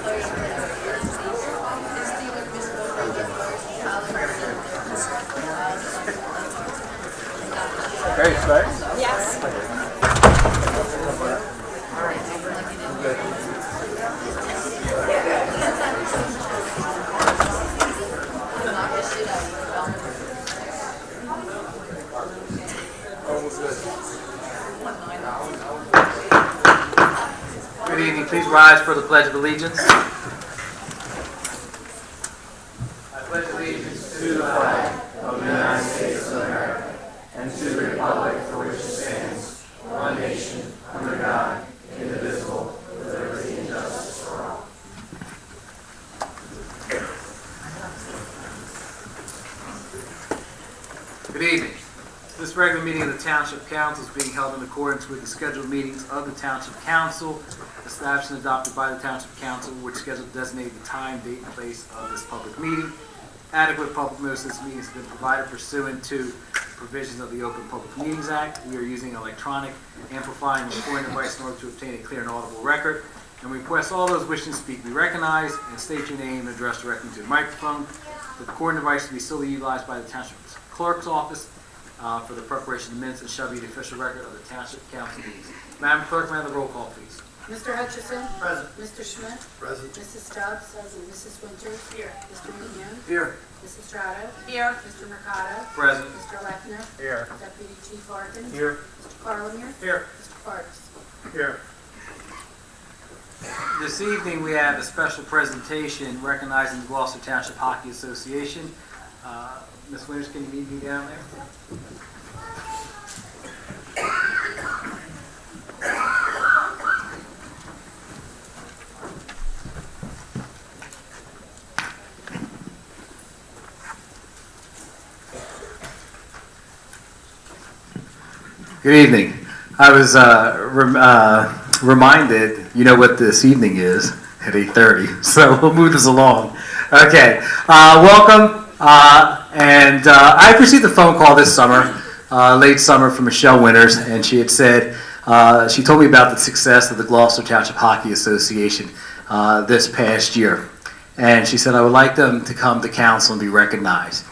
Okay, sorry. Yes. Good evening. Please rise for the Pledge of Allegiance. I pledge allegiance to the flag of the United States of America and to the republic for which it stands, one nation, under God, indivisible, with liberty and justice for all. Good evening. This regular meeting of the Township Council is being held in accordance with the scheduled meetings of the Township Council, established and adopted by the Township Council, which schedule designate the time, date, and place of this public meeting. Adequate public notice of this meeting has been provided pursuant to provisions of the Open Public Meetings Act. We are using electronic amplifying and recording device in order to obtain a clear and audible record. And we request all those wishing to speak be recognized and state your name and address directly to the microphone. The recording device will be solely utilized by the Township Clerk's Office for the preparation of the minutes and shall be the official record of the Township Council meetings. Madam Clerk, may I have the roll call, please? Mr. Hutchison? Present. Mr. Schmidt? Present. Mrs. Stubbs? Present. Mrs. Winters? Here. Mr. McNeil? Here. Mrs. Strato? Here. Mr. Mercado? Present. Mr. Lechner? Here. Deputy Chief Larkin? Here. Mr. Carliner? Here. Mr. Parks? Here. This evening, we have a special presentation recognizing the Gloucester Township Hockey Association. Ms. Winters, can you meet me down there? Good evening. I was reminded, you know what this evening is at 8:30, so we'll move this along. Okay, welcome. I received a phone call this summer, late summer, from Michelle Winters, and she had said, she told me about the success of the Gloucester Township Hockey Association this past year. And she said, I would like them to come to council and be recognized.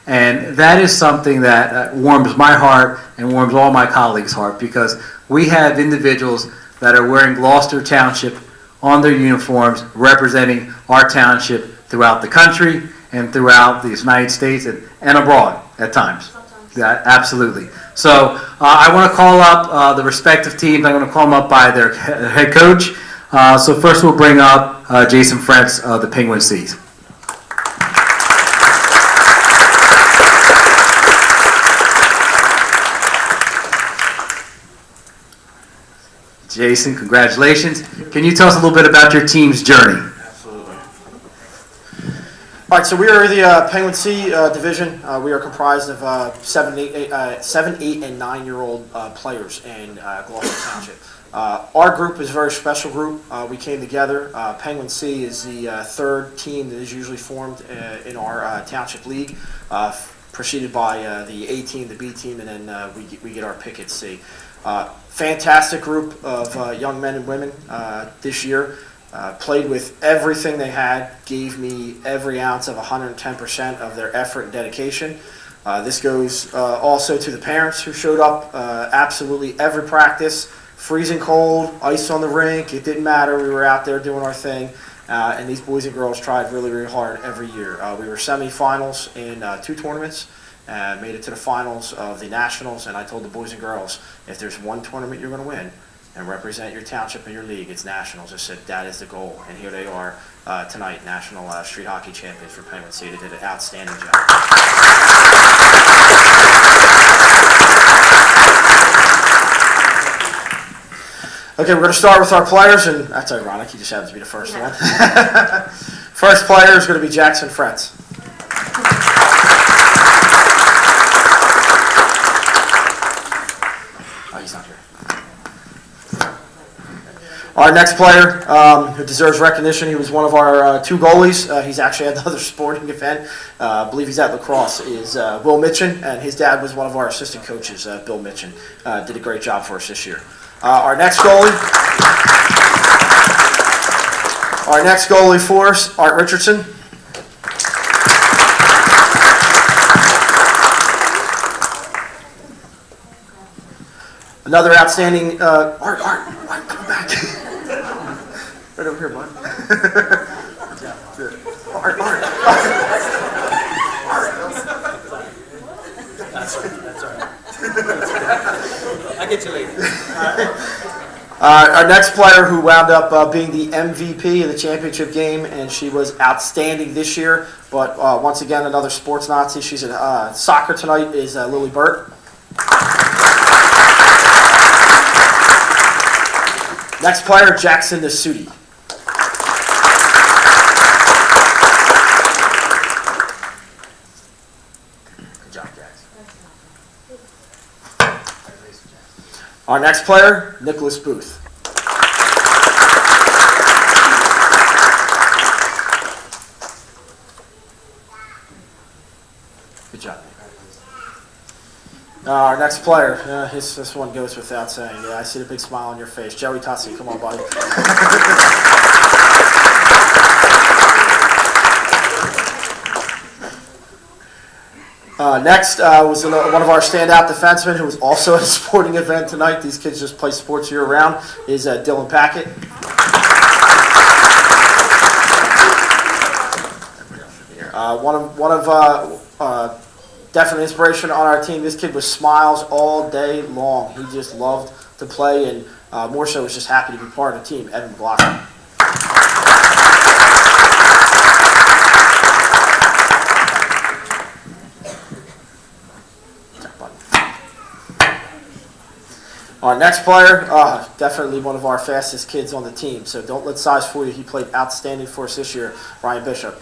And that is something that warms my heart and warms all my colleagues' heart, because we have individuals that are wearing Gloucester Township on their uniforms, representing our township throughout the country and throughout the United States and abroad at times. Yeah, absolutely. So I want to call up the respective teams. I'm going to call them up by their head coach. So first we'll bring up Jason Frentz of the Penguin Seas. Jason, congratulations. Can you tell us a little bit about your team's journey? Absolutely. All right, so we are the Penguin C division. We are comprised of 7, 8, and 9-year-old players in Gloucester Township. Our group is a very special group. We came together. Penguin C is the third team that is usually formed in our township league, preceded by the A team, the B team, and then we get our pick at C. Fantastic group of young men and women this year. Played with everything they had, gave me every ounce of 110% of their effort and dedication. This goes also to the parents who showed up absolutely every practice, freezing cold, ice on the rink, it didn't matter, we were out there doing our thing. And these boys and girls tried really, really hard every year. We were semifinals in 2 tournaments. Made it to the finals of the Nationals, and I told the boys and girls, if there's one tournament you're going to win and represent your township and your league, it's Nationals. I said, that is the goal, and here they are tonight, National Street Hockey Champions for Penguin C. They did an outstanding job. Okay, we're going to start with our players, and that's ironic, he just happens to be the first one. First player is going to be Jackson Frentz. Our next player, who deserves recognition, he was one of our 2 goalies. He's actually at another sporting event. I believe he's at lacrosse, is Will Mitchin, and his dad was one of our assistant coaches, Bill Mitchin. Did a great job for us this year. Our next goalie, Our next goalie for us, Art Richardson. Another outstanding, Art, come back. Right over here, bud. Art. That's all right. I'll get you later. Our next player who wound up being the MVP of the championship game, and she was outstanding this year, but once again, another sports Nazi. She's at soccer tonight, is Lily Burt. Next player, Jackson Nasuti. Good job, Jackson. Our next player, Nicholas Booth. Good job. Our next player, this one goes without saying. Yeah, I see the big smile on your face. Joey Tossi, come on, buddy. Next was one of our standout defensemen who was also at a sporting event tonight. These kids just play sports year round. Is Dylan Packett. One of definite inspiration on our team. This kid was smiles all day long. He just loved to play, and more so was just happy to be part of the team. Evan Blocker. Our next player, definitely one of our fastest kids on the team, so don't let size fool you. He played outstanding for us this year, Ryan Bishop.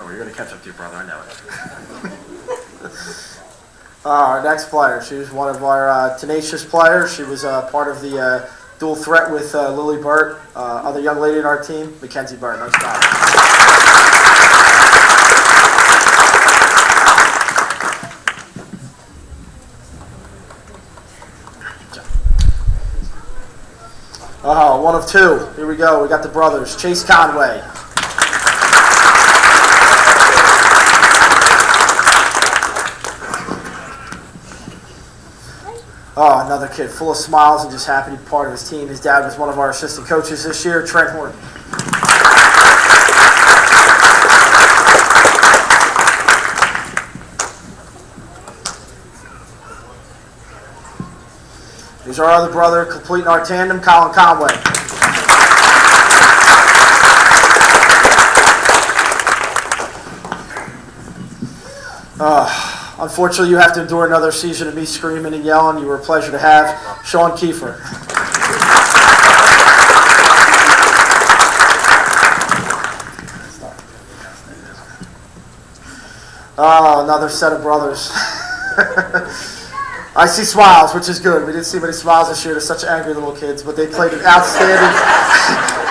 Oh, you're going to catch up to your brother, I know it. Our next player, she was one of our tenacious players. She was part of the dual threat with Lily Burt. Other young lady in our team, Mackenzie Burt. Nice job. Oh, one of two. Here we go. We got the brothers. Chase Conway. Oh, another kid full of smiles and just happy to be part of his team. His dad was one of our assistant coaches this year, Trent Horton. Here's our other brother, completing our tandem, Colin Conway. Unfortunately, you have to endure another season of me screaming and yelling. You were a pleasure to have. Sean Kiefer. Oh, another set of brothers. I see smiles, which is good. We didn't see many smiles this year. They're such angry little kids, but they played an outstanding.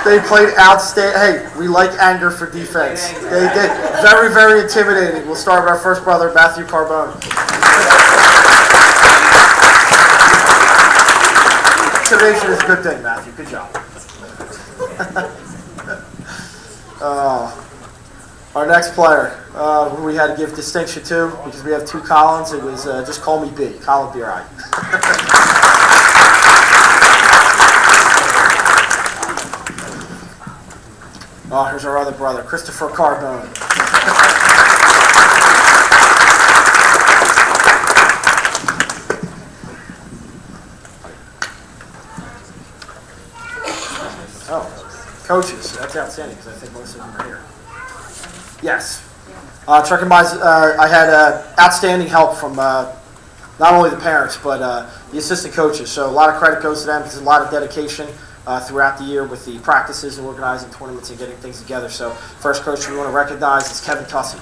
Hey, we like anger for defense. They did. Very, very intimidating. We'll start with our first brother, Matthew Carbone. Intimidation is a good thing, Matthew. Good job. Our next player, who we had to give distinction to, because we have two Collins, it was just call me B. Colin B.R.I. Oh, here's our other brother, Christopher Carbone. Oh, coaches. That's outstanding because I think most of them are here. Yes. Trucking-wise, I had outstanding help from not only the parents, but the assistant coaches. So a lot of credit goes to them because there's a lot of dedication throughout the year with the practices and organizing tournaments and getting things together. So first coach we want to recognize is Kevin Tussin.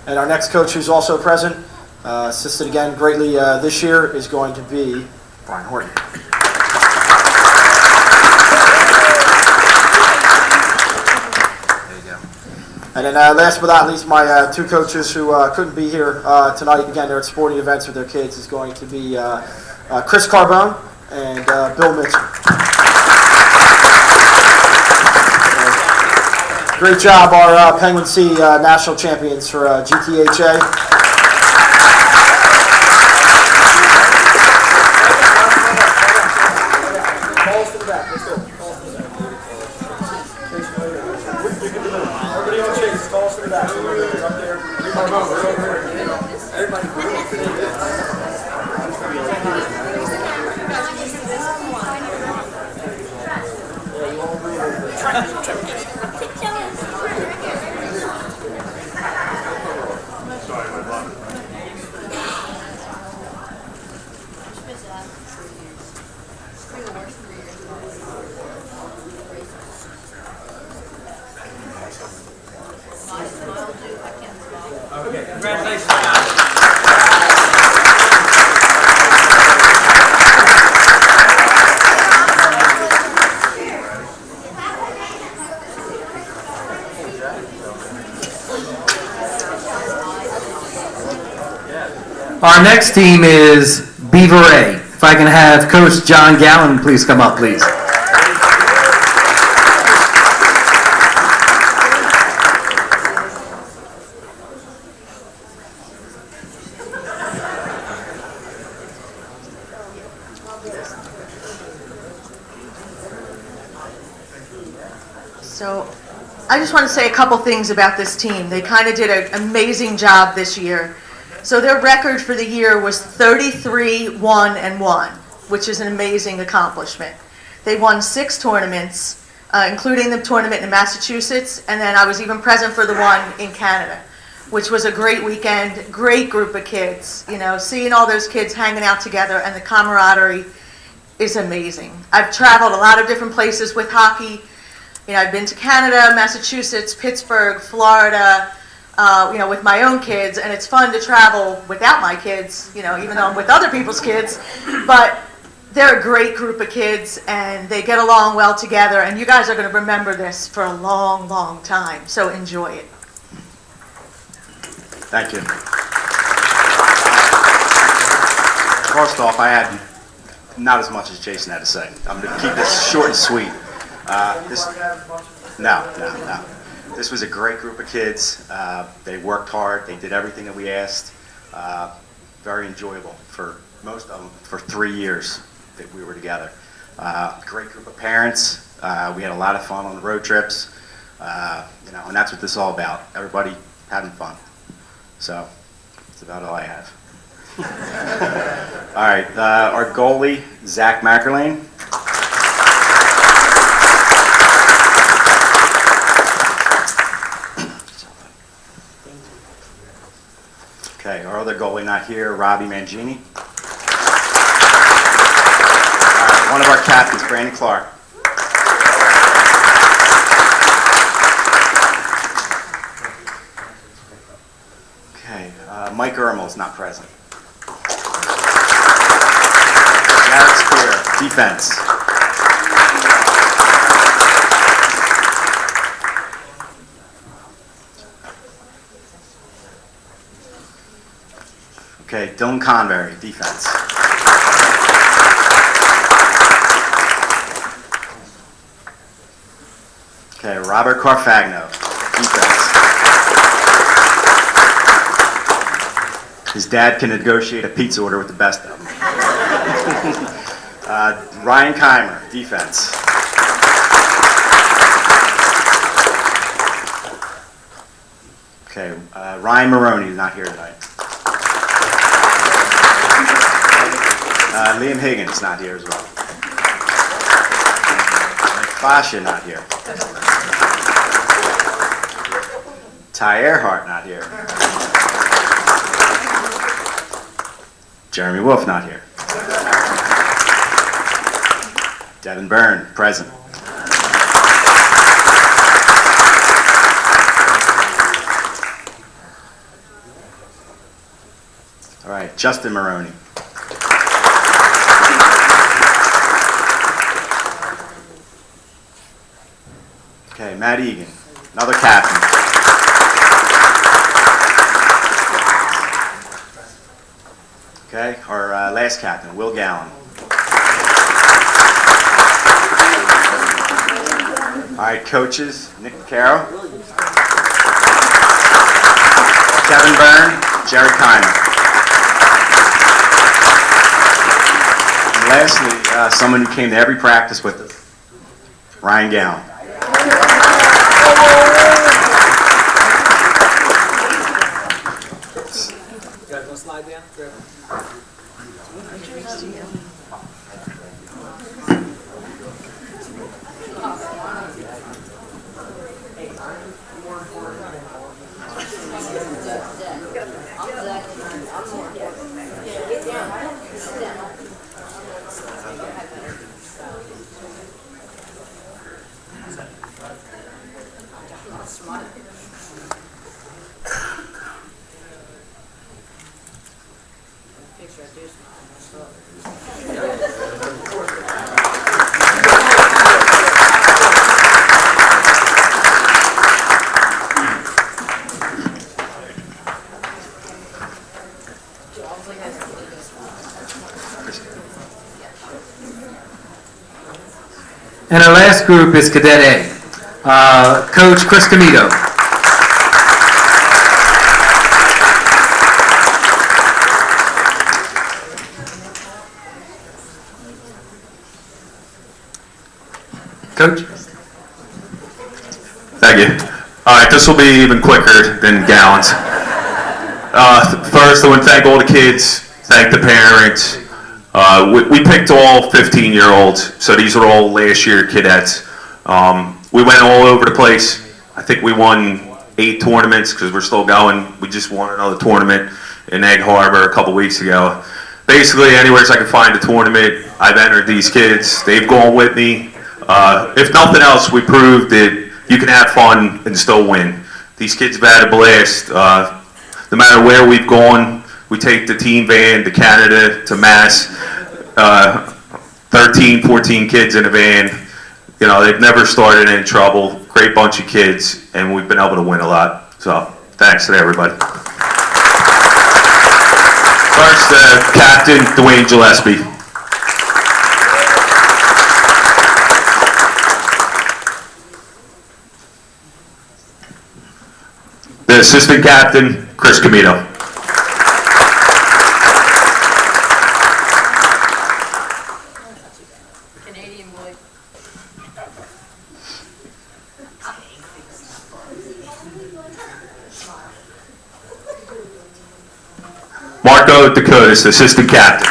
And our next coach who's also present, assisted again greatly this year, is going to be Brian Horton. And then last but not least, my two coaches who couldn't be here tonight, again, they're at sporting events with their kids, is going to be Chris Carbone and Bill Mitchell. Great job, our Penguin C national champions for GTHA. Okay, congratulations, guys. Our next team is Beaver A. If I can have Coach John Gallen please come up, please. So I just want to say a couple things about this team. They kind of did an amazing job this year. So their record for the year was 33-1-1, which is an amazing accomplishment. They won 6 tournaments, including the tournament in Massachusetts, and then I was even present for the one in Canada, which was a great weekend, great group of kids. You know, seeing all those kids hanging out together and the camaraderie is amazing. I've traveled a lot of different places with hockey. You know, I've been to Canada, Massachusetts, Pittsburgh, Florida, with my own kids, and it's fun to travel without my kids, even though I'm with other people's kids. But they're a great group of kids, and they get along well together, and you guys are going to remember this for a long, long time. So enjoy it. Thank you. First off, I had not as much as Jason had to say. I'm going to keep this short and sweet. No. This was a great group of kids. They worked hard. They did everything that we asked. Very enjoyable for most of them for 3 years that we were together. Great group of parents. We had a lot of fun on the road trips. And that's what this is all about. Everybody having fun. So that's about all I have. All right, our goalie, Zach Mackerlane. Okay, our other goalie not here, Robbie Mangini. All right, one of our captains, Brandon Clark. Okay, Mike Ermel's not present. Garrett Spear, defense. Okay, Dylan Convery, defense. Okay, Robert Carfagno, defense. His dad can negotiate a pizza order with the best of them. Ryan Keimer, defense. Okay, Ryan Maroney is not here tonight. Liam Higgins not here as well. Fasha not here. Ty Earhart not here. Jeremy Wolf not here. Devin Byrne present. All right, Justin Maroney. Okay, Matt Egan, another captain. Okay, our last captain, Will Gallen. All right, coaches, Nick Caro, Kevin Byrne, Jerry Kiner. And lastly, someone who came to every practice with us, Ryan Gown. You guys want to slide down? Grab it. And our last group is Cadet A. Coach Chris Camito. Coach? Thank you. All right, this will be even quicker than gallons. First, I want to thank all the kids, thank the parents. We picked all 15-year-olds, so these are all last year cadets. We went all over the place. I think we won 8 tournaments because we're still going. We just won another tournament in Egg Harbor a couple weeks ago. Basically, anywhere I can find a tournament, I've entered these kids. They've gone with me. If nothing else, we proved that you can have fun and still win. These kids have had a blast. No matter where we've gone, we take the team van to Canada, to Mass, 13, 14 kids in a van. You know, they've never started any trouble. Great bunch of kids, and we've been able to win a lot. So, thanks to everybody. First, Captain Dwayne Gillespie. The assistant captain, Chris Camito. Canadian boy. Marco Dakotas, assistant captain.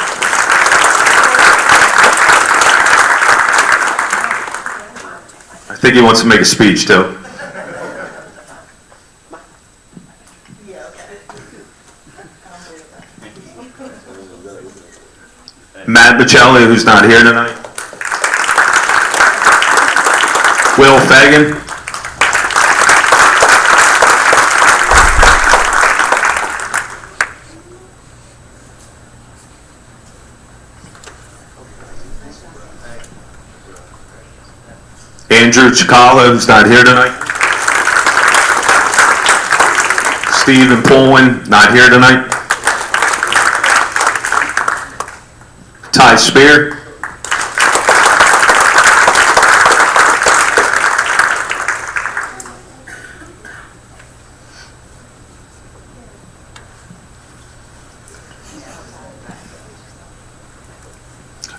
I think he wants to make a speech too. Matt Michelli, who's not here tonight. Will Fagan. Andrew Chikala, who's not here tonight. Stephen Poland, not here tonight. Ty Spear.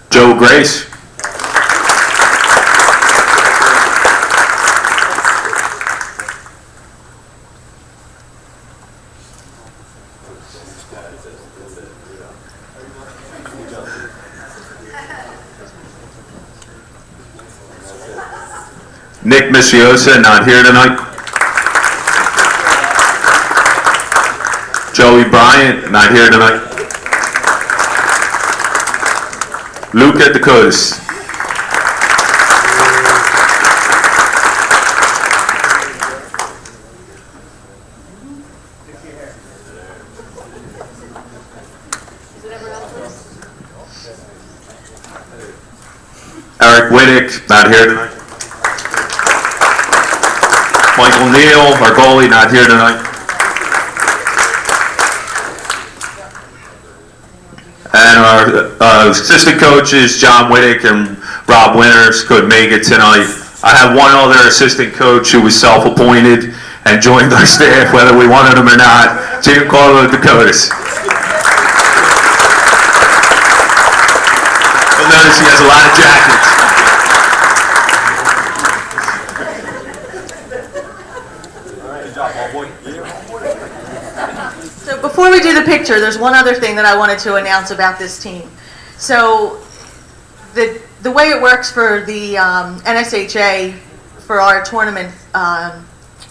Joe Grace. Nick Misiosa, not here tonight. Joey Bryant, not here tonight. Luca Dakotas. Eric Whittick, not here tonight. Michael Neal, our goalie, not here tonight. And our assistant coaches, John Whittick and Rob Winters, couldn't make it tonight. I have one other assistant coach who was self-appointed and joined our staff, whether we wanted him or not, Giancarlo Dakotas. You'll notice he has a lot of jackets. So before we do the picture, there's one other thing that I wanted to announce about this team. So the way it works for the NSHA for our tournament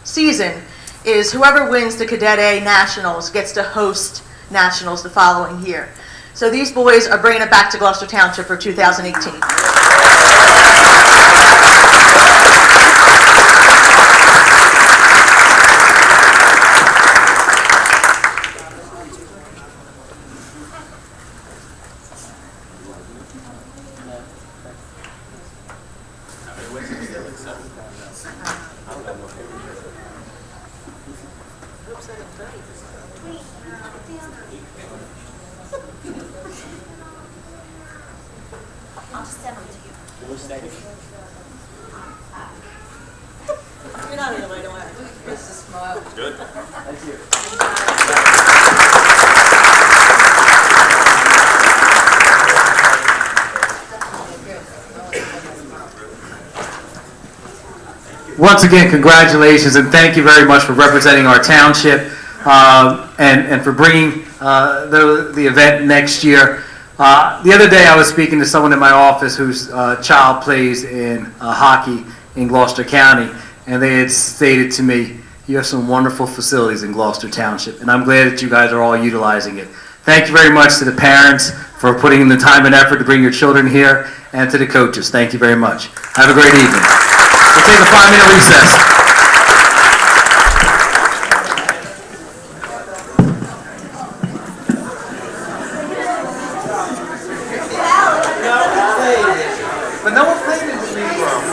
season is whoever wins the Cadet A Nationals gets to host Nationals the following year. So these boys are bringing it back to Gloucester Township for 2018. I'll just send them to you. You're not in the way, don't worry. Just a smile. Good. Thank you. Once again, congratulations and thank you very much for representing our township and for bringing the event next year. The other day I was speaking to someone in my office whose child plays in hockey in Gloucester County, and they had stated to me, you have some wonderful facilities in Gloucester Township, and I'm glad that you guys are all utilizing it. Thank you very much to the parents for putting in the time and effort to bring your children here, and to the coaches. Thank you very much. Have a great evening. We'll take a 5-minute recess. But no one played in the league room.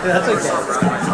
That's okay.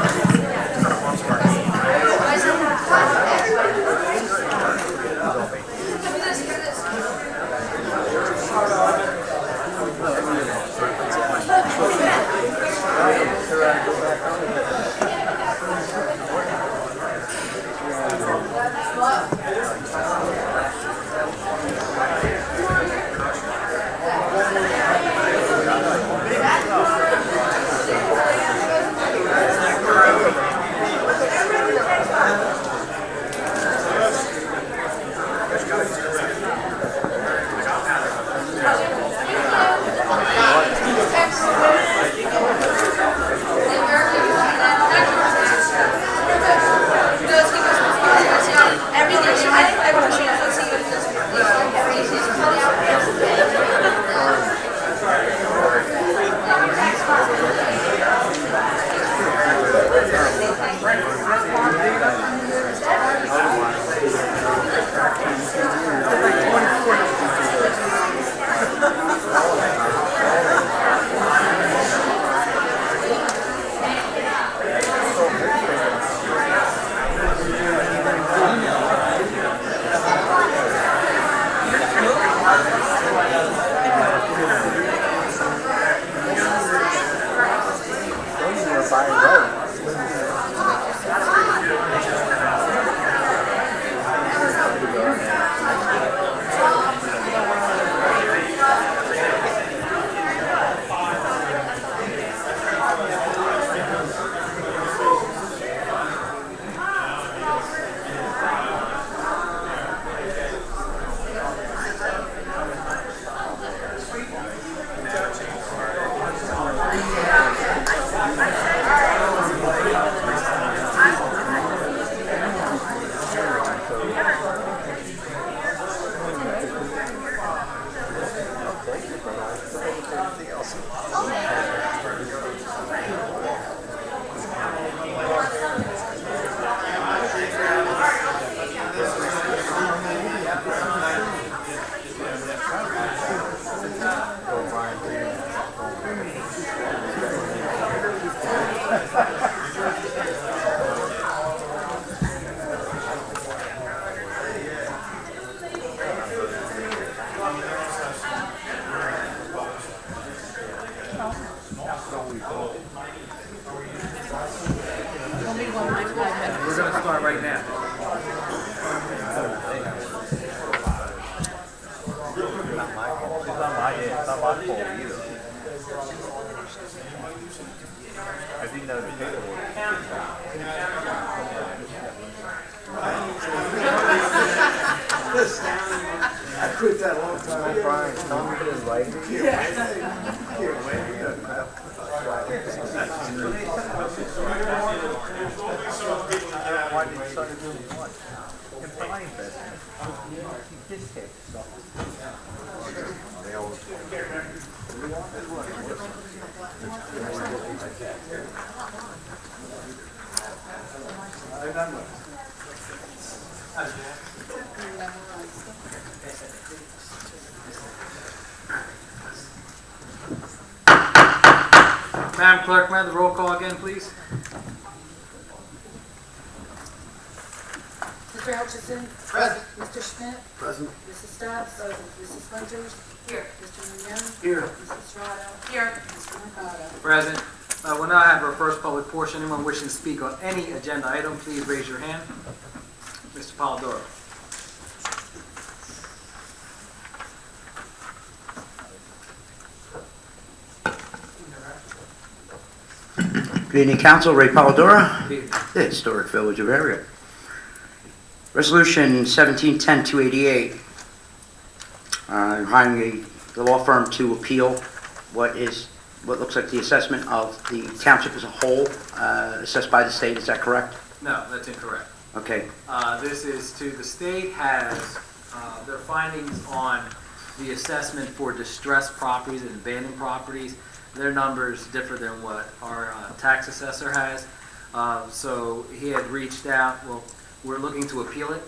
going to start right now. I quit that a long time ago. Madam Clerk, may I have the roll call again, please? Mr. Hutchison? Present. Mr. Schmidt? Present. Mrs. Stubbs? Mrs. Winters? Here. Mr. Vignani? Here. Mrs. Strato? Here. Mr. Mercado? Present. We'll now have our first public portion. Anyone wishing to speak on any agenda item, please raise your hand. Mr. Polidoro. Good evening, Council. Ray Polidoro, Please. the Historic Village of Area. Resolution 1710-288, hiring the law firm to appeal what looks like the assessment of the township as a whole, assessed by the state. Is that correct? No, that's incorrect. Okay. This is to, the state has their findings on the assessment for distressed properties and abandoned properties. Their numbers differ than what our tax assessor has. So he had reached out, well, we're looking to appeal it,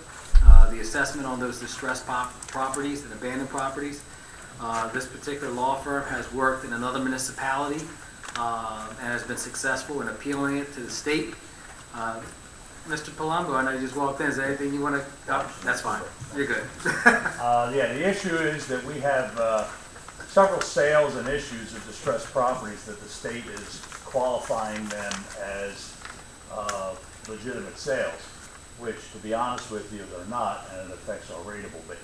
the assessment on those distressed properties and abandoned properties. This particular law firm has worked in another municipality and has been successful in appealing it to the state. Mr. Palumbo, I know you just walked in. Is there anything you want to? Oh, that's fine. You're good. Yeah, the issue is that we have several sales and issues of distressed properties that the state is qualifying them as legitimate sales, which, to be honest with you, they're not, and it affects our rateable base.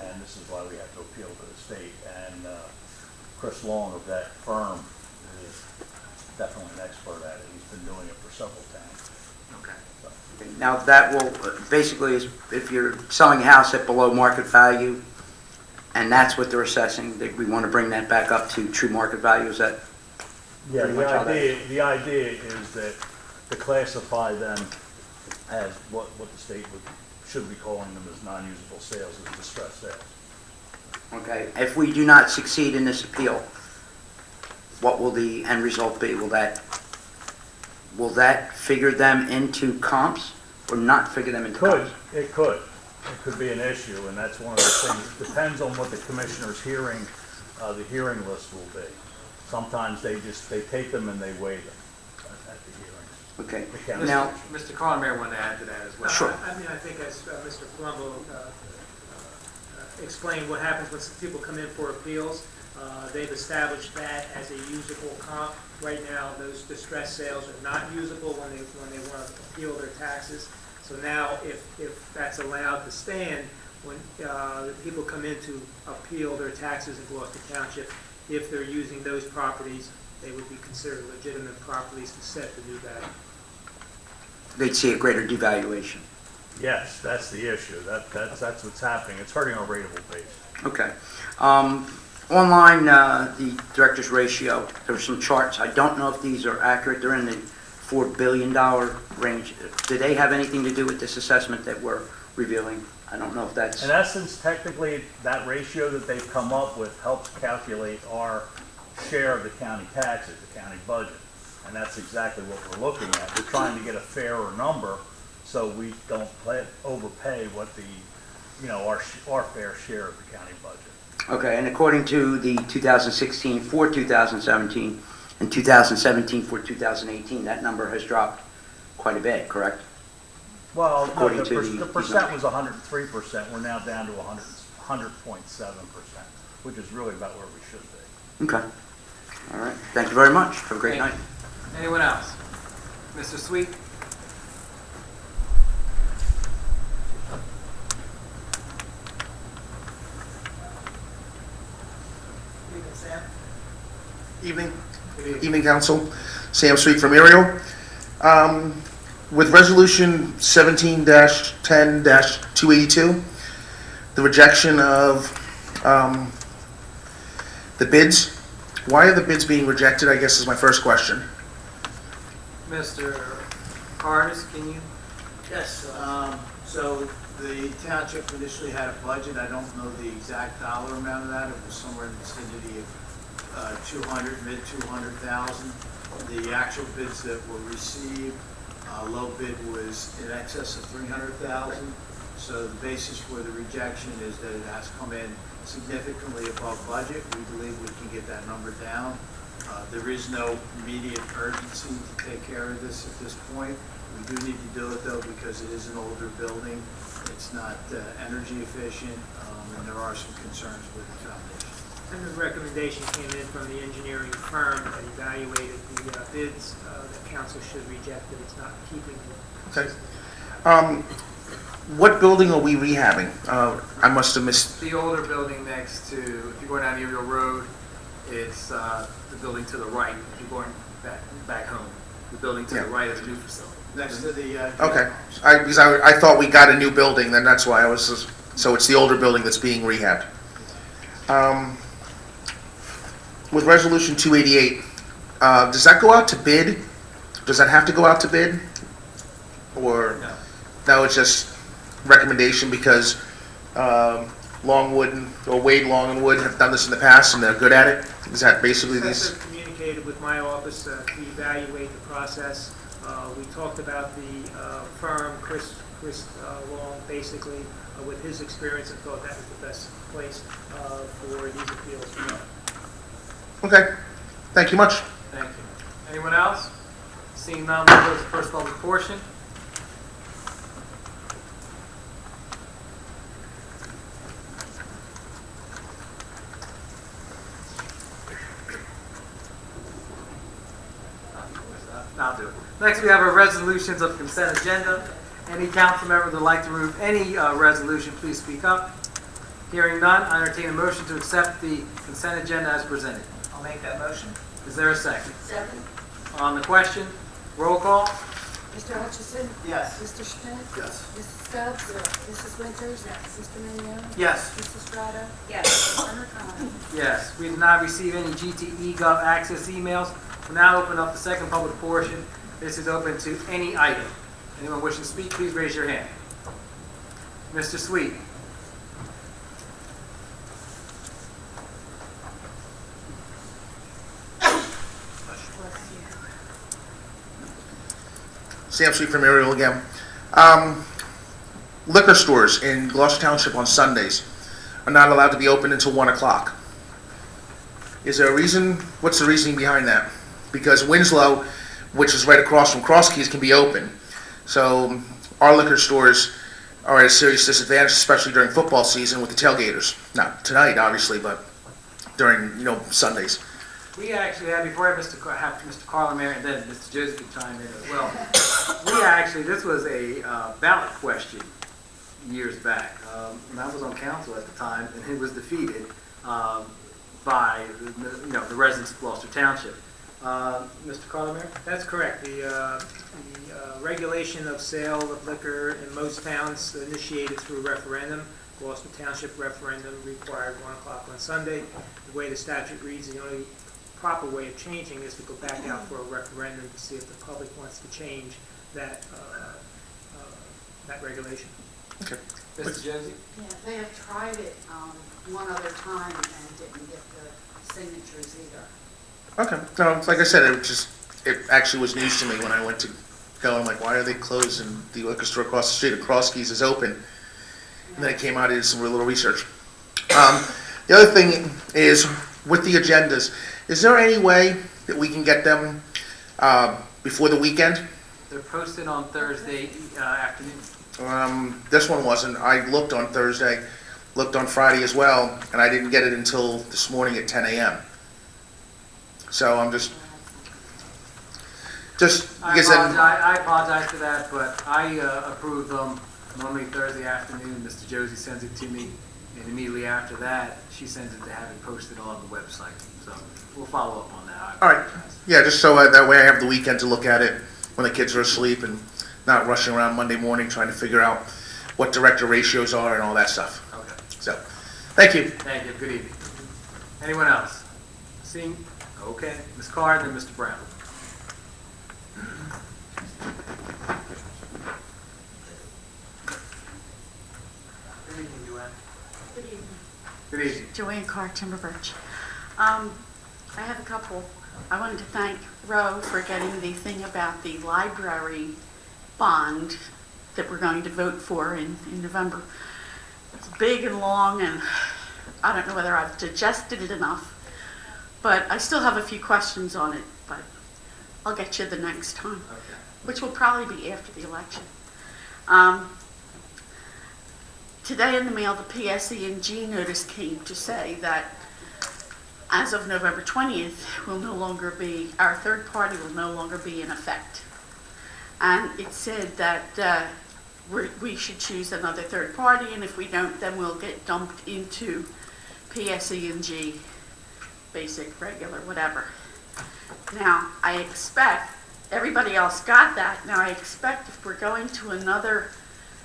And this is why we have to appeal to the state. And Chris Long of that firm is definitely an expert at it. He's been doing it for several towns. Okay. Now, that will, basically, is if you're selling a house at below market value, and that's what they're assessing, that we want to bring that back up to true market value. Is that? Yeah, pretty much how that is? the idea is that to classify them as what the state should be calling them as non-usable sales, as distressed sales. Okay. If we do not succeed in this appeal, what will the end result be? Will that figure them into comps or not figure them into comps? It could. It could be an issue, and that's one of the things. It depends on what the commissioner's hearing, the hearing list will be. Sometimes they take them and they weigh them at the hearings. Okay. The county Now, Mr. Carr may want to add to that as well. Sure. I mean, I think as Mr. Palumbo explained, what happens when people come in for appeals, they've established that as a usable comp. Right now, those distressed sales are not usable when they want to appeal their taxes. So now, if that's allowed to stand, when the people come in to appeal their taxes in Gloucester Township, if they're using those properties, they would be considered legitimate properties to set the new value. they'd see a greater devaluation. Yes, that's the issue. That's what's happening. It's hurting our rateable base. Okay. Online, the director's ratio, there were some charts. I don't know if these are accurate. They're in the $4 billion range. Do they have anything to do with this assessment that we're reviewing? I don't know if that's... In essence, technically, that ratio that they've come up with helps calculate our share of the county taxes, the county budget. And that's exactly what we're looking at. We're trying to get a fairer number so we don't overpay what our fair share of the county budget. Okay, and according to the 2016 for 2017 and 2017 for 2018, that number has dropped quite a bit, correct? Well, According no, to the percent was 103%. We're now down to 100.7%, which is really about where we should be. Okay. All right. Thank you very much. Have a great Thank night. Anyone else? Mr. Sweet? Evening. Evening, Council. Sam Sweet from Ariel. With Resolution 17-10-282, the rejection of the bids, why are the bids being rejected, I guess is my first question. Mr. Hardis, can you? Yes, so the township initially had a budget, I don't know the exact dollar amount of that, it was somewhere in the vicinity of 200, mid 200,000. The actual bids that were received, low bid was in excess of 300,000. So the basis for the rejection is that it has come in significantly above budget. We believe we can get that number down. There is no immediate urgency to take care of this at this point. We do need to do it though because it is an older building. It's not energy efficient, and there are some concerns with the foundation. And the recommendation came in from the engineering firm that evaluated the bids. The council should reject it. It's not keeping the Okay. What building are we rehabbing? I must have missed. The older building next to, if you're going down Ariel Road, it's the building to the right. If you're going back home, the building to the right of the new facility. Next to the... Okay. Because I thought we got a new building, then that's why I was... So it's the older building that's being rehabbed. With Resolution 288, does that go out to bid? Does that have to go out to bid? Or... No, it's just recommendation because Longwood or Wade Long and Wood have done this in the past and they're good at it? Is that basically Assessor these? communicated with my office to evaluate the process. We talked about the firm, Chris Long, basically, with his experience and thought that was the best place for these appeals to go. Okay. Thank you much. Thank you. Anyone else? Seeing none, we'll close the first public portion. I'll do it. Next, we have our resolutions of consent agenda. Any council member that would like to remove any resolution, please speak up. Hearing none, I entertain a motion to accept the consent agenda as presented. I'll make that motion. Is there a second? Second. On the question, roll call. Mr. Hutchison? Yes. Mr. Schmidt? Yes. Mrs. Stubbs? Mrs. Winters? Mr. Milione? Yes. Mrs. Strata? Yes. Senator Connolly? Yes. We did not receive any GTE Gov access emails. We'll now open up the second public portion. This is open to any item. Anyone wishing to speak, please raise your hand. Mr. Sweet. Sam Sweet from Ariel again. Liquor stores in Gloucester Township on Sundays are not allowed to be open until 1 o'clock. Is there a reason? What's the reasoning behind that? Because Winslow, which is right across from Cross Keys, can be open. So our liquor stores are at a serious disadvantage, especially during football season with the tailgaters. Not tonight, obviously, but during, Sundays. We actually had, before I have Mr. Carl Mayor and then Mr. Joseph could chime in as well, this was a ballot question years back. And I was on council at the time, and it was defeated by the residents of Gloucester Township. Mr. Carlemere? That's correct. The regulation of sale of liquor in most towns initiated through referendum. Gloucester Township referendum required 1 o'clock on Sunday. The way the statute reads, the only proper way of changing is to go back out for a referendum to see if the public wants to change that regulation. Okay. Mr. Josie? Yeah, they have tried it one other time and didn't get the signatures either. Okay. No, like I said, it actually was news to me when I went to go. I'm like, why are they closed? And the liquor store across the street at Cross Keys is open. And then it came out, I did some little research. The other thing is, with the agendas, is there any way that we can get them before the weekend? They're posted on Thursday afternoon. This one wasn't. I looked on Thursday, looked on Friday as well, and I didn't get it until this morning at 10 a.m. So I'm just I apologize for that, but I approve them normally Thursday afternoon. Mr. Josie sends it to me, and immediately after that, she sends it to have it posted on the website. So we'll follow up on that. I All right. apologize. Yeah, just so that way I have the weekend to look at it when the kids are asleep and not rushing around Monday morning trying to figure out what director ratios are and all that stuff. Okay. So, thank you. Thank you. Good evening. Anyone else? Seeing? Okay. Ms. Carr, then Mr. Brown. Good evening. Good evening. Joanne Carr, Timber Birch. I have a couple. I wanted to thank Roe for getting the thing about the library bond that we're going to vote for in November. It's big and long, and I don't know whether I've digested it enough, but I still have a few questions on it, but I'll get you the next time, Okay. which will probably be after the election. Today in the mail, the PSE&G notice came to say that as of November 20th, will no longer be, our third party will no longer be in effect. And it said that we should choose another third party, and if we don't, then we'll get dumped into PSE&G, basic, regular, whatever. Now, I expect, everybody else got that, now I expect if we're going to another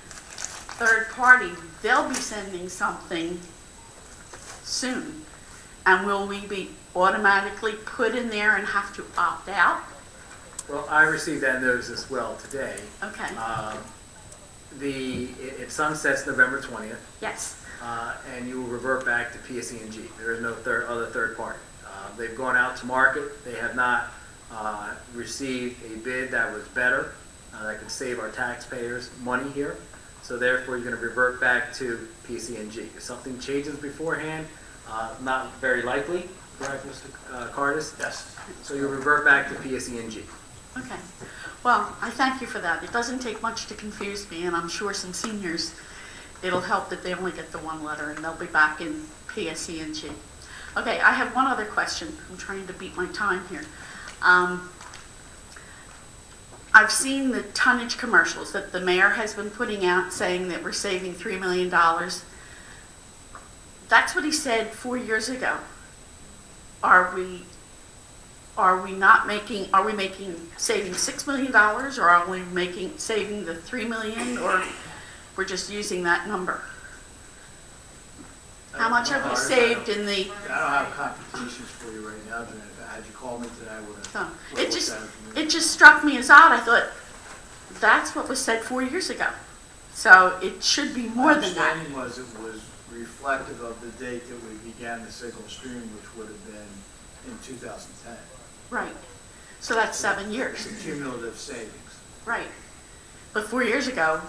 third party, they'll be sending something soon. And will we be automatically put in there and have to opt out? Well, I received that notice as well today. Okay, It sunsets November 20th, yes, and you will revert back to PSE&G. There is no other third party. They've gone out to market. They have not received a bid that was better, that could save our taxpayers money here. So therefore, you're going to revert back to PSE&G. If something changes beforehand, not very likely, correct, Mr. Cardis? Yes. So you'll revert back to PSE&G. okay. Well, I thank you for that. It doesn't take much to confuse me, and I'm sure some seniors, it'll help that they only get the one letter, and they'll be back in PSE&G. Okay, I have one other question. I'm trying to beat my time here. I've seen the tonnage commercials that the mayor has been putting out saying that we're saving $3 million. That's what he said 4 years ago. Are we saving $6 million, or are we saving the $3 million, or we're just using that number? How much have we saved in the, I don't have computations for you right now, Joanne. Had you called me today, I would have. it just struck me as odd. I thought, that's what was said 4 years ago. So it should be more than that. My understanding was it was reflective of the date that we began the signal stream, which would have been in 2010. Right. So that's 7 years. It's a cumulative savings. Right. But 4 years ago,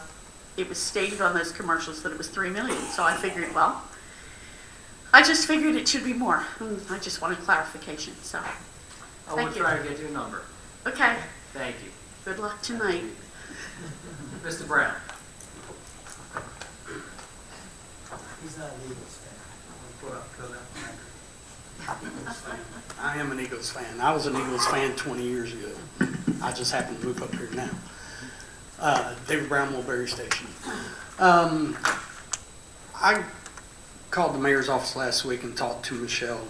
it was stated on those commercials that it was $3 million. So I figured, well, I just figured it should be more. I just wanted clarification, so. I will Thank you. try to get you a number. Okay. Thank you. Good luck tonight. Mr. Brown. He's not an Eagles fan. I am an Eagles fan. I was an Eagles fan 20 years ago. I just happened to move up here now. David Brown, Mulberry Station. I called the mayor's office last week and talked to Michelle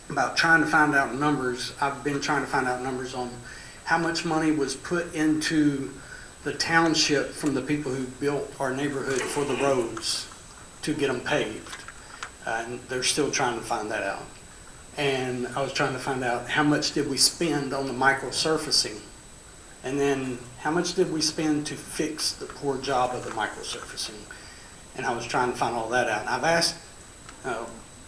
about trying to find out numbers. I've been trying to find out numbers on how much money was put into the township from the people who built our neighborhood for the roads to get them paved. And they're still trying to find that out. And I was trying to find out how much did we spend on the microsurfacing, and then how much did we spend to fix the poor job of the microsurfacing. And I was trying to find all that out. And I've asked a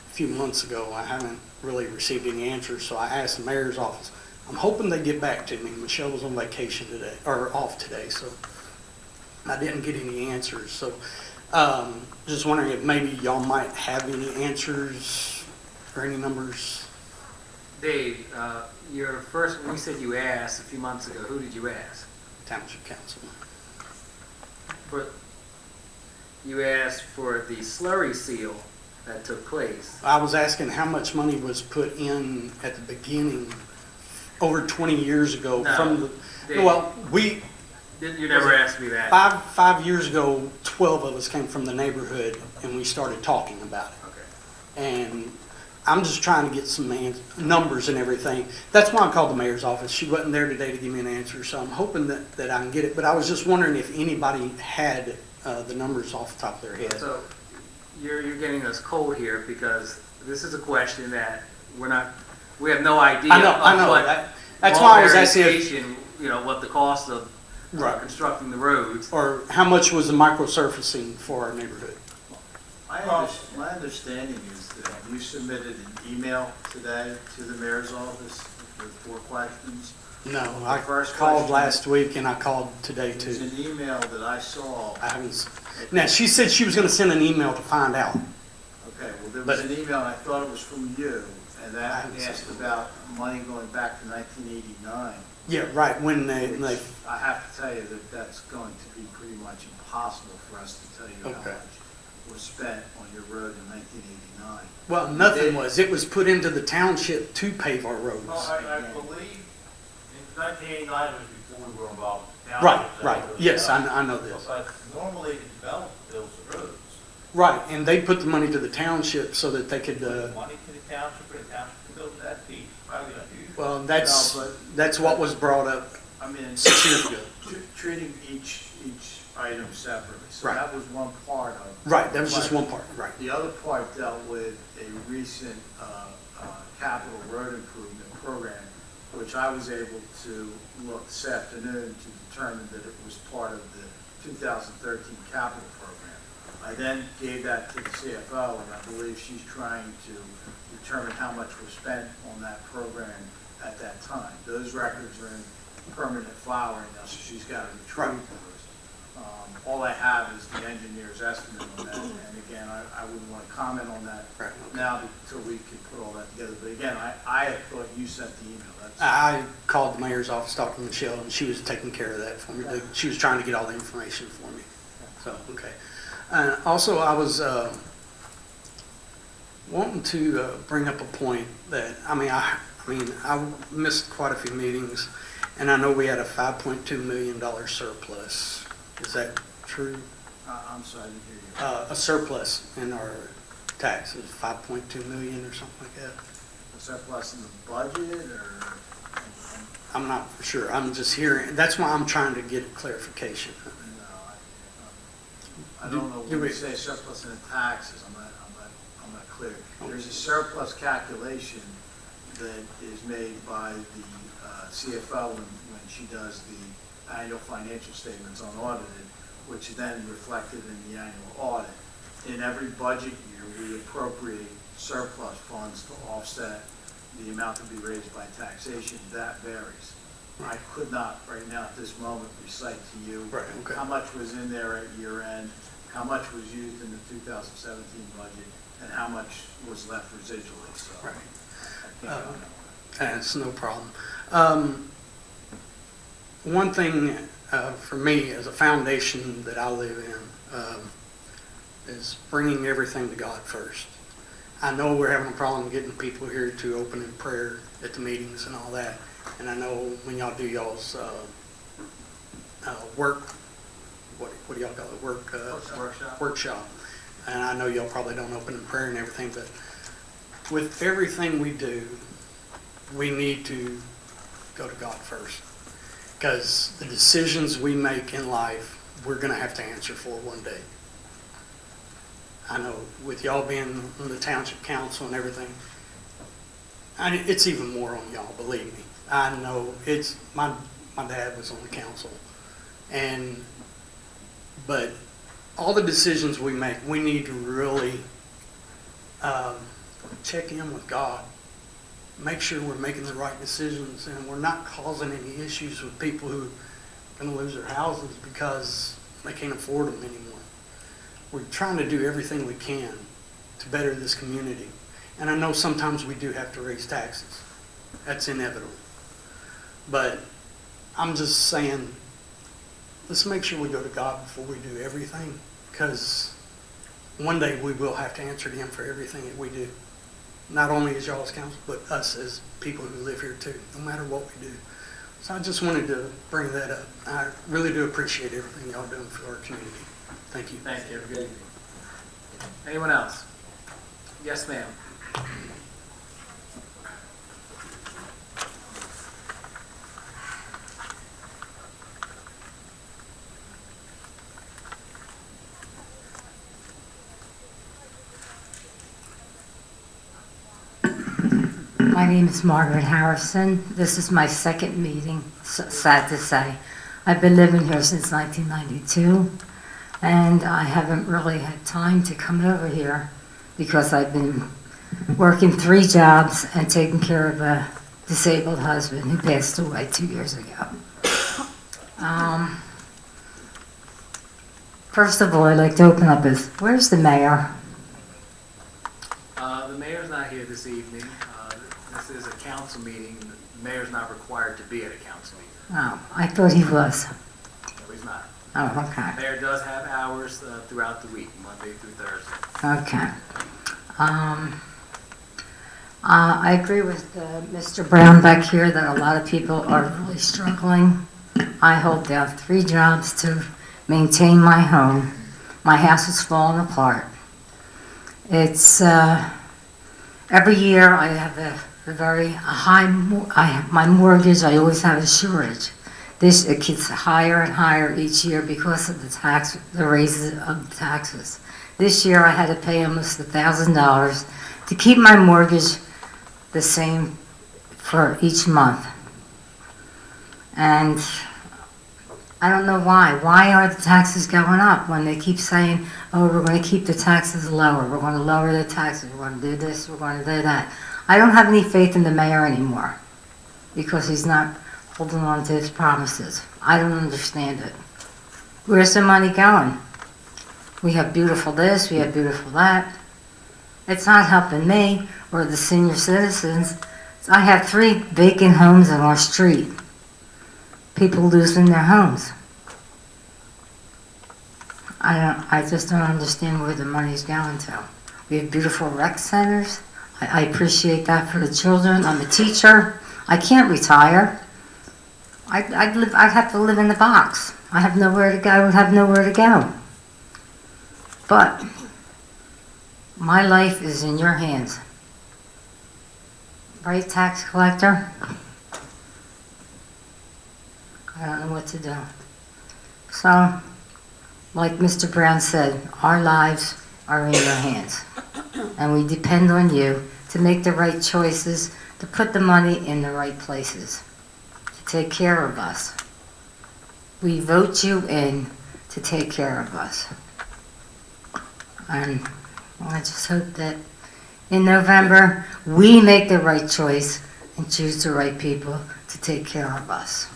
few months ago, I haven't really received any answers, so I asked the mayor's office. I'm hoping they get back to me. Michelle was on vacation today, or off today, so I didn't get any answers. So just wondering if maybe y'all might have any answers or any numbers. Dave, your first, when you said you asked a few months ago, who did you ask? Township Council. You asked for the slurry seal that took place. I was asking how much money was put in at the beginning, over 20 years ago. No, from the, Dave, well, we. You never asked me that. Five years ago, 12 of us came from the neighborhood, and we started talking about it. Okay. And I'm just trying to get some numbers and everything. That's why I called the mayor's office. She wasn't there today to give me an answer, so I'm hoping that I can get it. But I was just wondering if anybody had the numbers off the top of their head. So you're getting us cold here because this is a question that we have no idea. I know. What That's why I was asking verification, what the cost of Right. constructing the roads. Or how much was the microsurfacing for our neighborhood? My understanding is that you submitted an email today to the mayor's office with 4 questions. No, The I first called question- last week and I called today There's too. an email that I saw. I haven't. Now, she said she was going to send an email to find out. Okay, well, there But- was an email, and I thought it was from you, and I that haven't seen asked it. about money going back to 1989. Yeah, right, when they, Which I have to tell you that that's going to be pretty much impossible for us to tell you how Okay. much was spent on your road in 1989. well, nothing was. It was put into the township to pave our roads. Well, I believe in 1989 was before we were involved. Now Right, it's right. after Yes, the I know this. But normally the developer builds the roads. Right, and they put the money to the township so that they could, Money to the township, for the township to build that piece. Probably not huge. well, No, that's what was brought up I mean, 6 years ago. treating each item separately. So Right. that was one part of. Right, that was just one part, right. The other part dealt with a recent capital road improvement program, which I was able to look this afternoon to determine that it was part of the 2013 capital program. I then gave that to the CFO, and I believe she's trying to determine how much was spent on that program at that time. Those records are in permanent file right now, so she's got to retrieve those. All I have is the engineer's estimate on that, and again, I wouldn't want to comment on that Right, okay. now until we can put all that together. But again, I had thought you sent the email. That's I called the mayor's office, talked to Michelle, and she was taking care of that for me. She was trying to get all the information for me. So, okay. Also, I was wanting to bring up a point that, I missed quite a few meetings, and I know we had a $5.2 million surplus. Is that true? I'm sorry, I didn't hear you. A surplus in our taxes, 5.2 million or something like that. A surplus in the budget, or? I'm not for sure. I'm just hearing, that's why I'm trying to get clarification. No, I don't know when you say surplus in the taxes, I'm not clear. There's a surplus calculation that is made by the CFO when she does the annual financial statements unaudited, which is then reflected in the annual audit. In every budget year, we appropriate surplus funds to offset the amount to be raised by taxation. That varies. I could not, right now, at this moment, recite to you Right, okay. how much was in there at year end, how much was used in the 2017 budget, and how much was left residually, so. Right. I can't comment on that. That's no problem. One thing for me as a foundation that I live in is bringing everything to God first. I know we're having a problem getting people here to open in prayer at the meetings and all that. And I know when y'all do y'all's work, what do y'all call it? Workshop. And I know y'all probably don't open in prayer and everything, but with everything we do, we need to go to God first. Because the decisions we make in life, we're going to have to answer for one day. I know with y'all being on the township council and everything, it's even more on y'all, believe me. I know it's, my dad was on the council, but all the decisions we make, we need to really check in with God. Make sure we're making the right decisions and we're not causing any issues with people who are going to lose their houses because they can't afford them anymore. We're trying to do everything we can to better this community. And I know sometimes we do have to raise taxes. That's inevitable. But I'm just saying, let's make sure we go to God before we do everything, because one day we will have to answer to Him for everything that we do. Not only as y'all's council, but us as people who live here too, no matter what we do. So I just wanted to bring that up. I really do appreciate everything y'all doing for our community. Thank you. Thank you. Have a good evening. Anyone else? Yes, ma'am. My name is Margaret Harrison. This is my second meeting, sad to say. I've been living here since 1992, and I haven't really had time to come over here because I've been working 3 jobs and taking care of a disabled husband who passed away 2 years ago. First of all, I'd like to open up with, where's the mayor? The mayor's not here this evening. This is a council meeting. The mayor's not required to be at a council meeting. Oh, I thought he was. No, he's not. Oh, okay. The mayor does have hours throughout the week, Monday through Thursday. Okay. I agree with Mr. Brown back here that a lot of people are really struggling. I hold down 3 jobs to maintain my home. My house is falling apart. It's every year I have a very high. My mortgage. I always have a shortage. It gets higher and higher each year because of the raises of the taxes. This year I had to pay almost $1,000 to keep my mortgage the same for each month. And I don't know why. Why are the taxes going up when they keep saying, oh, we're going to keep the taxes lower, we're going to lower the taxes, we're going to do this, we're going to do that. I don't have any faith in the mayor anymore because he's not holding on to his promises. I don't understand it. Where's the money going? We have beautiful this, we have beautiful that. It's not helping me or the senior citizens. I have 3 vacant homes on our street. People losing their homes. I just don't understand where the money's going to. We have beautiful rec centers. I appreciate that for the children. I'm a teacher. I can't retire. I'd have to live in the box. I have nowhere to go. I would have nowhere to go. But my life is in your hands. Right, tax collector? I don't know what to do. So, like Mr. Brown said, our lives are in your hands. And we depend on you to make the right choices, to put the money in the right places, to take care of us. We vote you in to take care of us. And I just hope that in November, we make the right choice and choose the right people to take care of us.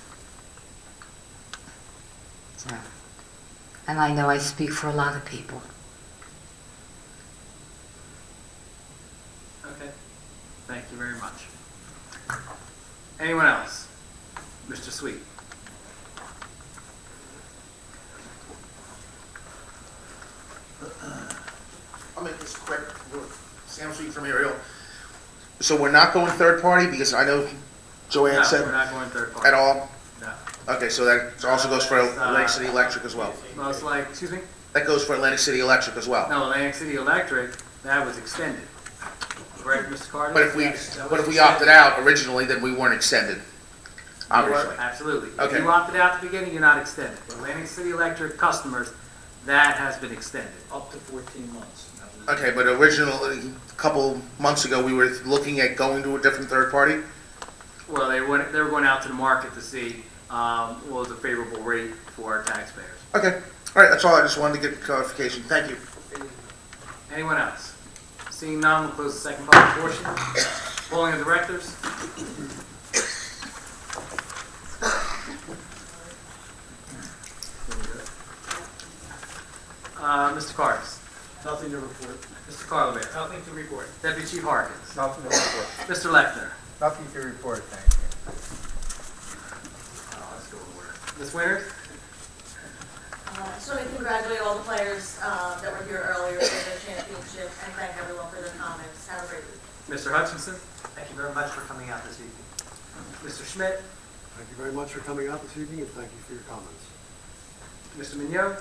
So, and I know I speak for a lot of people. Okay. Thank you very much. Anyone else? Mr. Sweet. I'll make this quick. Sam Sweet from Ariel. So we're not going third party because I know Joanne said we're not going third party. at all? No. Okay, so that also goes for Atlantic City Electric as well? Most like, excuse me? That goes for Atlantic City Electric as well? No, Atlantic City Electric, that was extended. Correct, Mr. Carter? But if we, Yes, that but was if we extended. opted out originally, then we weren't extended, obviously. Absolutely. Okay. If you opted out at the beginning, you're not extended. For Atlantic City Electric customers, that has been extended. Up to 14 months. Okay, but originally, a couple months ago, we were looking at going to a different third party? Well, they were going out to the market to see what was a favorable rate for our taxpayers. Okay, all right, that's all, I just wanted to get clarification, thank you. Anyone else? Seeing none, we'll close the second public portion. Polling of directors. Mr. Cardis. Nothing to report. Mr. Carlebach. Nothing to report. Deputy Chief Harkins. Nothing to report. Mr. Lechner. Nothing to report, thank you. Let's go in order. Ms. Winters. Just want to congratulate all the players that were here earlier for the championship and thank everyone for their comments. Have a great week. Mr. Hutchinson. Thank you very much for coming out this evening. Mr. Schmidt. Thank you very much for coming out this evening, and thank you for your comments. Mr. Mignot.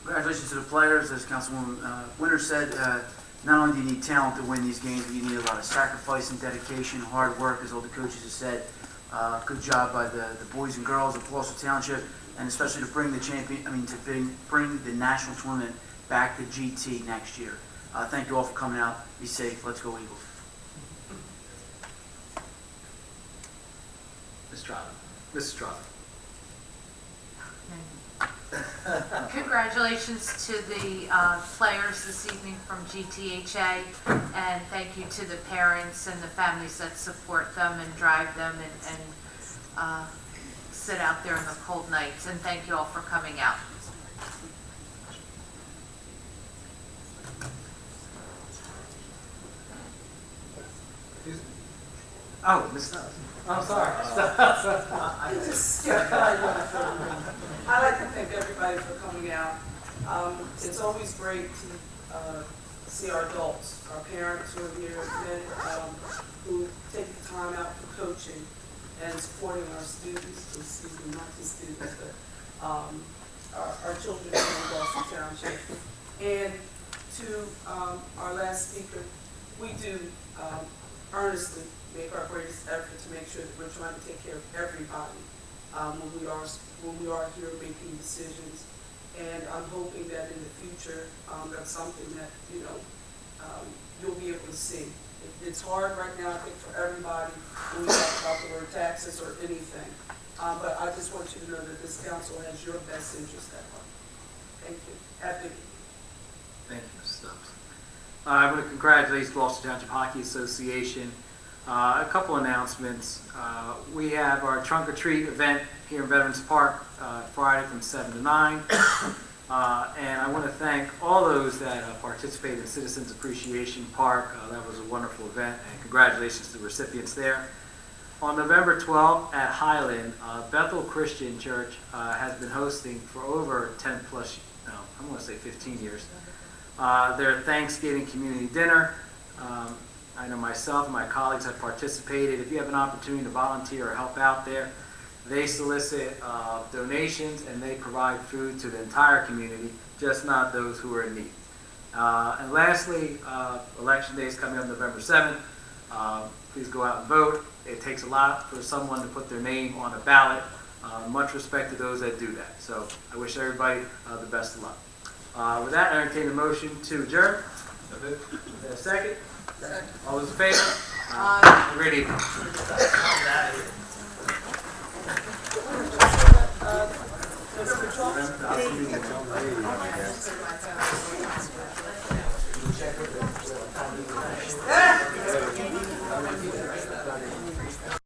Congratulations to the players. As Councilwoman Winter said, not only do you need talent to win these games, but you need a lot of sacrifice and dedication, hard work, as all the coaches have said. Good job by the boys and girls of Gloucester Township, and especially to bring bring the national tournament back to GT next year. Thank you all for coming out. Be safe. Let's go Eagles. Mrs. Trotter. Congratulations to the players this evening from GTHA, and thank you to the parents and the families that support them and drive them and sit out there in the cold nights, and thank you all for coming out. Oh, Ms. I'm sorry. I'd like to thank everybody for coming out. It's always great to see our adults, our parents who are here, men who take the time out for coaching and supporting our students, excuse me, not just students, but our children here in Gloucester Township. And to our last speaker, we do earnestly make our greatest effort to make sure that we're trying to take care of everybody when we are here making decisions. And I'm hoping that in the future, that's something that you'll be able to see. It's hard right now, I think, for everybody when we talk about the word taxes or anything. But I just want you to know that this council has your best interest at heart. Thank you. Have a good evening. Thank you, Mrs. Stubbs. I want to congratulate Gloucester Township Hockey Association. A couple announcements. We have our Trunk or Treat event here in Veterans Park Friday from 7 to 9. And I want to thank all those that participated in Citizens Appreciation Park. That was a wonderful event, and congratulations to the recipients there. On November 12th at Highland, Bethel Christian Church has been hosting for over 10 plus, no, I'm going to say 15 years, their Thanksgiving community dinner. I know myself and my colleagues have participated. If you have an opportunity to volunteer or help out there, they solicit donations and they provide food to the entire community, just not those who are in need. And lastly, Election Day is coming up November 7th. Please go out and vote. It takes a lot for someone to put their name on a ballot. Much respect to those that do that. So I wish everybody the best of luck. With that, I entertain a motion to adjourn. Is there a second? All those in favor? Have a great evening. November 12th?